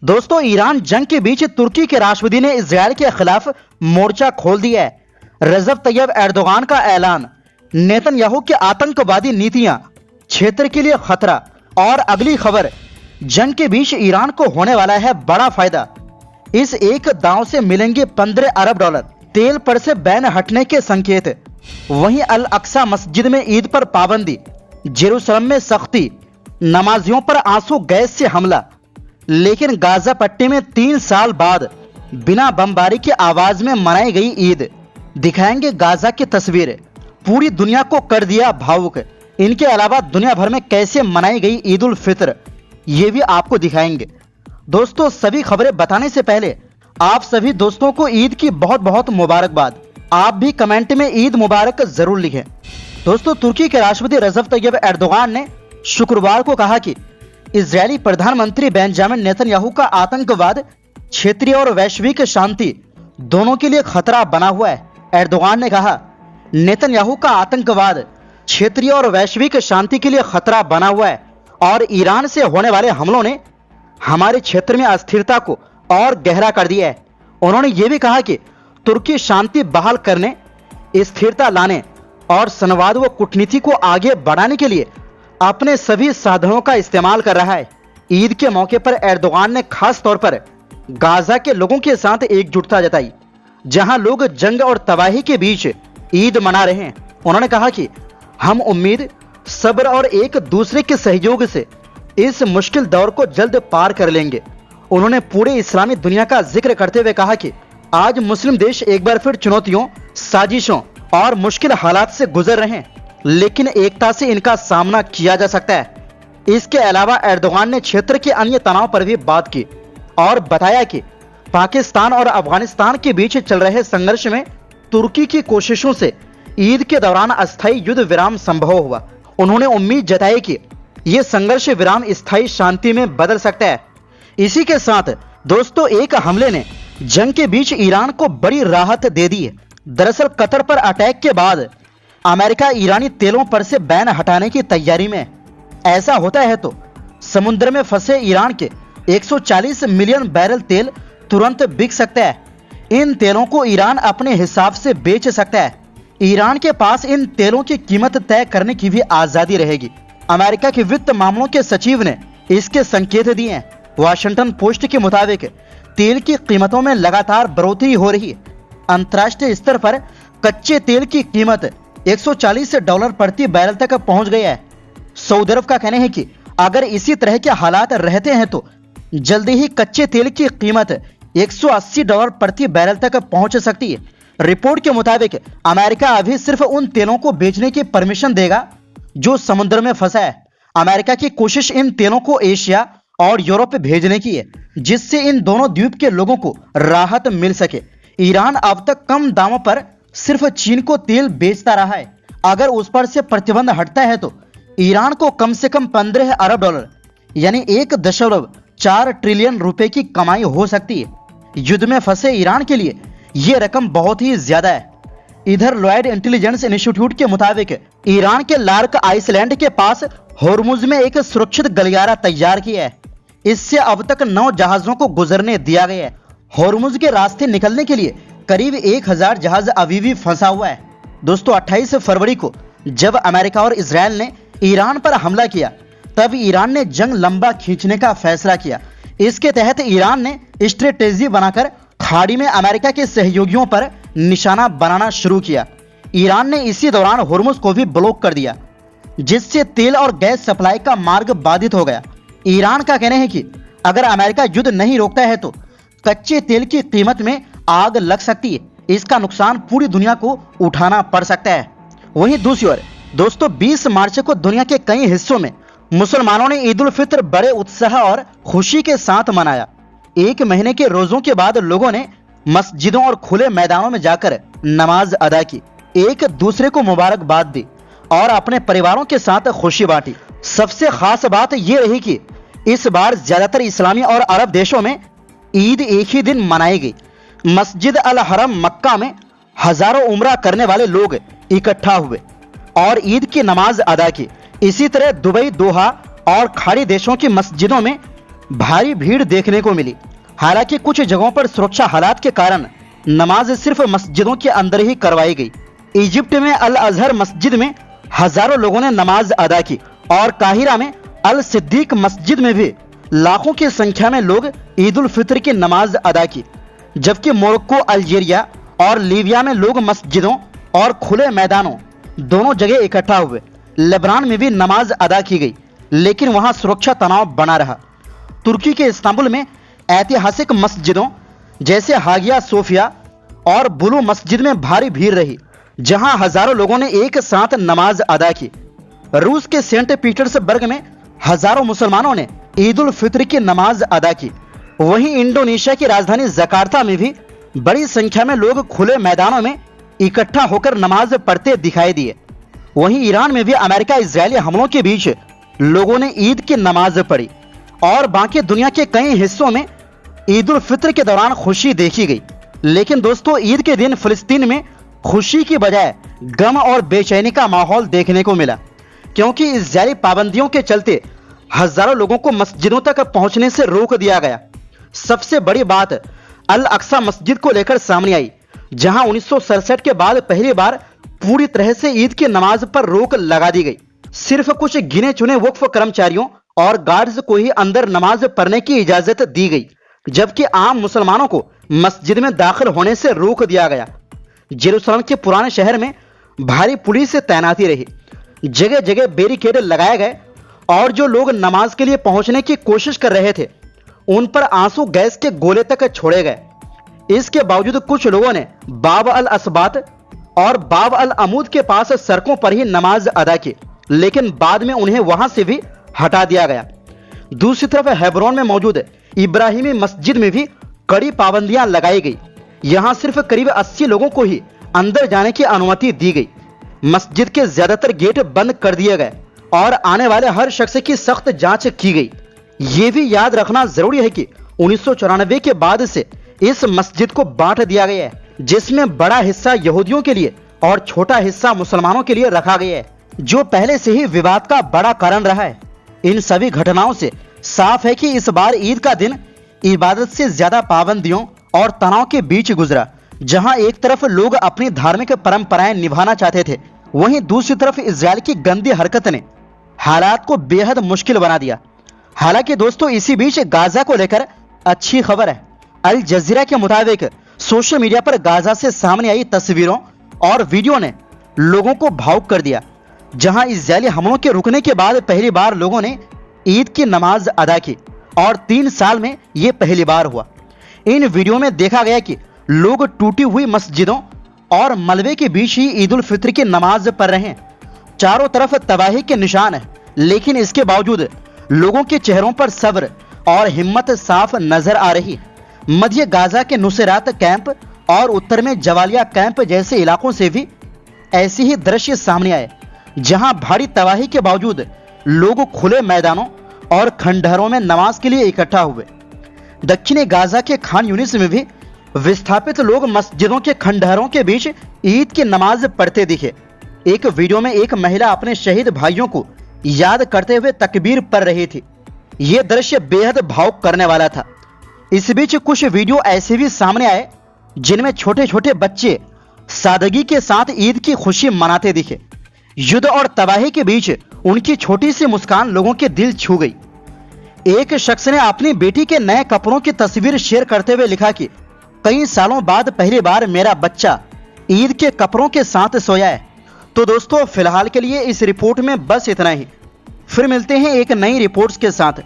दोस्तों, ईरान जंग के बीच तुर्की के राष्ट्रपति ने इजरायल के खिलाफ मोर्चा खोल दिया है। रजब तैयब एर्दोगान का ऐलान, नेतन्याहू की आतंकवादी नीतियां क्षेत्र के लिए खतरा। और अगली खबर, जंग के बीच ईरान को होने वाला है बड़ा फायदा। इस एक दांव से मिलेंगे 15 अरब डॉलर। तेल पर से बैन हटने के संकेत। वहीं अल अक्सा मस्जिद में ईद पर पाबंदी। जेरूसलम में सख्ती, नमाजियों पर आंसू गैस से हमला। लेकिन गाजा पट्टी में 3 साल बाद बिना बमबारी की आवाज में मनाई गई ईद। दिखाएंगे गाजा की तस्वीर, पूरी दुनिया को कर दिया भावुक। इनके अलावा दुनिया भर में कैसे मनाई गई ईद उल फित्र, ये भी आपको दिखाएंगे। दोस्तों, सभी खबरें बताने से पहले आप सभी दोस्तों को ईद की बहुत बहुत मुबारकबाद। आप भी कमेंट में ईद मुबारक जरूर लिखें। दोस्तों, तुर्की के राष्ट्रपति रजब तैयब एर्दोगान ने शुक्रवार को कहा कि इजरायली प्रधानमंत्री बेंजामिन नेतन्याहू का आतंकवाद क्षेत्रीय और वैश्विक शांति दोनों के लिए खतरा बना हुआ है। एर्दोगान ने कहा, नेतन्याहू का आतंकवाद क्षेत्रीय और वैश्विक शांति के लिए खतरा बना हुआ है और ईरान से होने वाले हमलों ने हमारे क्षेत्र में अस्थिरता को और गहरा कर दिया है। उन्होंने ये भी कहा कि तुर्की शांति बहाल करने, स्थिरता लाने और संवाद व कूटनीति को आगे बढ़ाने के लिए अपने सभी साधनों का इस्तेमाल कर रहा है। ईद के मौके पर एर्दोगान ने खास तौर पर गाजा के लोगों के साथ एकजुटता जताई, जहां लोग जंग और तबाही के बीच ईद मना रहे हैं। उन्होंने कहा कि हम उम्मीद, सब्र और एक दूसरे के सहयोग से इस मुश्किल दौर को जल्द पार कर लेंगे। उन्होंने पूरे इस्लामी दुनिया का जिक्र करते हुए कहा कि आज मुस्लिम देश एक बार फिर चुनौतियों, साजिशों और मुश्किल हालात से गुजर रहे हैं, लेकिन एकता से इनका सामना किया जा सकता है। इसके अलावा एर्दोगान ने क्षेत्र के अन्य तनाव पर भी बात की और बताया कि पाकिस्तान और अफगानिस्तान के बीच चल रहे संघर्ष में तुर्की की कोशिशों से ईद के दौरान अस्थायी युद्ध विराम संभव हुआ। उन्होंने उम्मीद जताई कि यह संघर्ष विराम स्थायी शांति में बदल सकता है। इसी के साथ दोस्तों, एक हमले ने जंग के बीच ईरान को बड़ी राहत दे दी है। दरअसल कतर पर अटैक के बाद अमेरिका ईरानी तेलों पर से बैन हटाने की तैयारी में है। ऐसा होता है तो समुद्र में फंसे ईरान के 140 मिलियन बैरल तेल तुरंत बिक सकता है। इन तेलों को ईरान अपने हिसाब से बेच सकता है। ईरान के पास इन तेलों की कीमत तय करने की भी आजादी रहेगी। अमेरिका के वित्त मामलों के सचिव ने इसके संकेत दिए हैं। वाशिंगटन पोस्ट के मुताबिक तेल की कीमतों में लगातार बढ़ोतरी हो रही है। अंतर्राष्ट्रीय स्तर पर कच्चे तेल की कीमत $140 प्रति बैरल तक पहुंच गया है। सऊदी अरब का कहना है कि अगर इसी तरह के हालात रहते हैं तो जल्दी ही कच्चे तेल की कीमत $180 प्रति बैरल तक पहुंच सकती है। रिपोर्ट के मुताबिक अमेरिका अभी सिर्फ उन तेलों को बेचने की परमिशन देगा जो समुद्र में फंसा है। अमेरिका की कोशिश इन तेलों को एशिया और यूरोप भेजने की है, जिससे इन दोनों द्वीप के लोगों को राहत मिल सके। ईरान अब तक कम दामों पर सिर्फ चीन को तेल बेचता रहा है। अगर उस पर से प्रतिबंध हटता है तो ईरान को कम से कम 15 अरब डॉलर यानी 1.4 ट्रिलियन रुपए की कमाई हो सकती है। युद्ध में फंसे ईरान के लिए यह रकम बहुत ही ज्यादा है। इधर लॉयड इंटेलिजेंस इंस्टीट्यूट के मुताबिक ईरान के लार्क आइसलैंड के पास होर्मुज में एक सुरक्षित गलियारा तैयार किया है। इससे अब तक 9 जहाजों को गुजरने दिया गया है। होर्मुज के रास्ते निकलने के लिए करीब 1000 जहाज अभी भी फंसा हुआ है। दोस्तों, 28 फरवरी को जब अमेरिका और इजरायल ने ईरान पर हमला किया, तब ईरान ने जंग लंबा खींचने का फैसला किया। इसके तहत ईरान ने स्ट्रेटेजी बनाकर खाड़ी में अमेरिका के सहयोगियों पर निशाना बनाना शुरू किया। ईरान ने इसी दौरान होर्मुज को भी ब्लॉक कर दिया, जिससे तेल और गैस सप्लाई का मार्ग बाधित हो गया। ईरान का कहना है कि अगर अमेरिका युद्ध नहीं रोकता है तो कच्चे तेल की कीमत में आग लग सकती है। इसका नुकसान पूरी दुनिया को उठाना पड़ सकता है। वहीं दूसरी ओर दोस्तों, 20 मार्च को दुनिया के कई हिस्सों में मुसलमानों ने ईद उल फित्र बड़े उत्साह और खुशी के साथ मनाया। 1 महीने के रोजों के बाद लोगों ने मस्जिदों और खुले मैदानों में जाकर नमाज अदा की, एक दूसरे को मुबारकबाद दी और अपने परिवारों के साथ खुशी बांटी। सबसे खास बात यह रही कि इस बार ज्यादातर इस्लामी और अरब देशों में ईद एक ही दिन मनाई गई। मस्जिद अल हरम मक्का में हजारों उम्रा करने वाले लोग इकट्ठा हुए और ईद की नमाज अदा की। इसी तरह दुबई, दोहा और खाड़ी देशों की मस्जिदों में भारी भीड़ देखने को मिली। हालांकि कुछ जगहों पर सुरक्षा हालात के कारण नमाज सिर्फ मस्जिदों के अंदर ही करवाई गई। इजिप्ट में अल अजहर मस्जिद में हजारों लोगों ने नमाज अदा की और काहिरा में अल सिद्दीक मस्जिद में भी लाखों की संख्या में लोग ईद उल फित्र की नमाज अदा की। जबकि मोरक्को, अल्जीरिया और लीबिया में लोग मस्जिदों और खुले मैदानों दोनों जगह इकट्ठा हुए। लेबनान में भी नमाज अदा की गई, लेकिन वहां सुरक्षा तनाव बना रहा। तुर्की के इस्तांबुल में ऐतिहासिक मस्जिदों जैसे हागिया सोफिया और बुलू मस्जिद में भारी भीड़ रही, जहां हजारों लोगों ने एक साथ नमाज अदा की। रूस के सेंट पीटर्सबर्ग में हजारों मुसलमानों ने ईद उल फित्र की नमाज अदा की। वहीं इंडोनेशिया की राजधानी जकार्ता में भी बड़ी संख्या में लोग खुले मैदानों में इकट्ठा होकर नमाज पढ़ते दिखाई दिए। वहीं ईरान में भी अमेरिका इजरायली हमलों के बीच लोगों ने ईद की नमाज पढ़ी और बाकी दुनिया के कई हिस्सों में ईद उल फित्र के दौरान खुशी देखी गई। लेकिन दोस्तों, ईद के दिन फिलिस्तीन में खुशी की बजाय गम और बेचैनी का माहौल देखने को मिला, क्योंकि इजरायली पाबंदियों के चलते हजारों लोगों को मस्जिदों तक पहुंचने से रोक दिया गया। सबसे बड़ी बात अल अक्सा मस्जिद को लेकर सामने आई, जहां 1967 के बाद पहली बार पूरी तरह से ईद की नमाज पर रोक लगा दी गई। सिर्फ कुछ गिने चुने वक्फ कर्मचारियों और गार्ड्स को ही अंदर नमाज पढ़ने की इजाजत दी गई, जबकि आम मुसलमानों को मस्जिद में दाखिल होने से रोक दिया गया। जेरूसलम के पुराने शहर में भारी पुलिस तैनाती रही, जगह जगह बैरिकेड लगाए गए और जो लोग नमाज के लिए पहुंचने की कोशिश कर रहे थे उन पर आंसू गैस के गोले तक छोड़े गए। इसके बावजूद कुछ लोगों ने बाब अल असबात और बाब अल अमूद के पास सड़कों पर ही नमाज अदा की, लेकिन बाद में उन्हें वहां से भी हटा दिया गया। दूसरी तरफ हेब्रोन में मौजूद इब्राहिमी मस्जिद में भी कड़ी पाबंदियां लगाई गई। यहां सिर्फ करीब 80 लोगों को ही अंदर जाने की अनुमति दी गई। मस्जिद के ज्यादातर गेट बंद कर दिए गए और आने वाले हर शख्स की सख्त जांच की गई। ये भी याद रखना जरूरी है कि 1994 के बाद से इस मस्जिद को बांट दिया गया है, जिसमें बड़ा हिस्सा यहूदियों के लिए और छोटा हिस्सा मुसलमानों के लिए रखा गया है, जो पहले से ही विवाद का बड़ा कारण रहा है। इन सभी घटनाओं से साफ है कि इस बार ईद का दिन इबादत से ज्यादा पाबंदियों और तनाव के बीच गुजरा। जहां एक तरफ लोग अपनी धार्मिक परंपराएं निभाना चाहते थे, वहीं दूसरी तरफ इजराइल की गंदी हरकत ने हालात को बेहद मुश्किल बना दिया। हालांकि दोस्तों, इसी बीच गाजा को लेकर अच्छी खबर है। अल जजीरा के मुताबिक सोशल मीडिया पर गाजा से सामने आई तस्वीरों और वीडियो ने लोगों को भावुक कर दिया, जहां इजरायली हमलों के रुकने के बाद पहली बार लोगों ने ईद की नमाज अदा की और 3 साल में यह पहली बार हुआ। इन वीडियो में देखा गया कि लोग टूटी हुई मस्जिदों और मलबे के बीच ही ईद उल फित्र की नमाज पढ़ रहे हैं। चारों तरफ तबाही के निशान है, लेकिन इसके बावजूद लोगों के चेहरों पर सब्र और हिम्मत साफ नजर आ रही। मध्य गाजा के नुसैरात कैंप और उत्तर में जवालिया कैंप जैसे इलाकों से भी ऐसे ही दृश्य सामने आए, जहां भारी तबाही के बावजूद लोग खुले मैदानों और खंडहरों में नमाज के लिए इकट्ठा हुए। दक्षिणी गाजा के खान यूनिस में भी विस्थापित लोग मस्जिदों के खंडहरों के बीच ईद की नमाज पढ़ते दिखे। एक वीडियो में एक महिला अपने शहीद भाइयों को याद करते हुए तकबीर पढ़ रही थी। यह दृश्य बेहद भावुक करने वाला था। इस बीच कुछ वीडियो ऐसे भी सामने आए जिनमें छोटे छोटे बच्चे सादगी के साथ ईद की खुशी मनाते दिखे। युद्ध और तबाही के बीच उनकी छोटी सी मुस्कान लोगों के दिल छू गई। एक शख्स ने अपनी बेटी के नए कपड़ों की तस्वीर शेयर करते हुए लिखा कि कई सालों बाद पहली बार मेरा बच्चा ईद के कपड़ों के साथ सोया है। तो दोस्तों, फिलहाल के लिए इस रिपोर्ट में बस इतना ही। फिर मिलते हैं एक नई रिपोर्ट्स के साथ।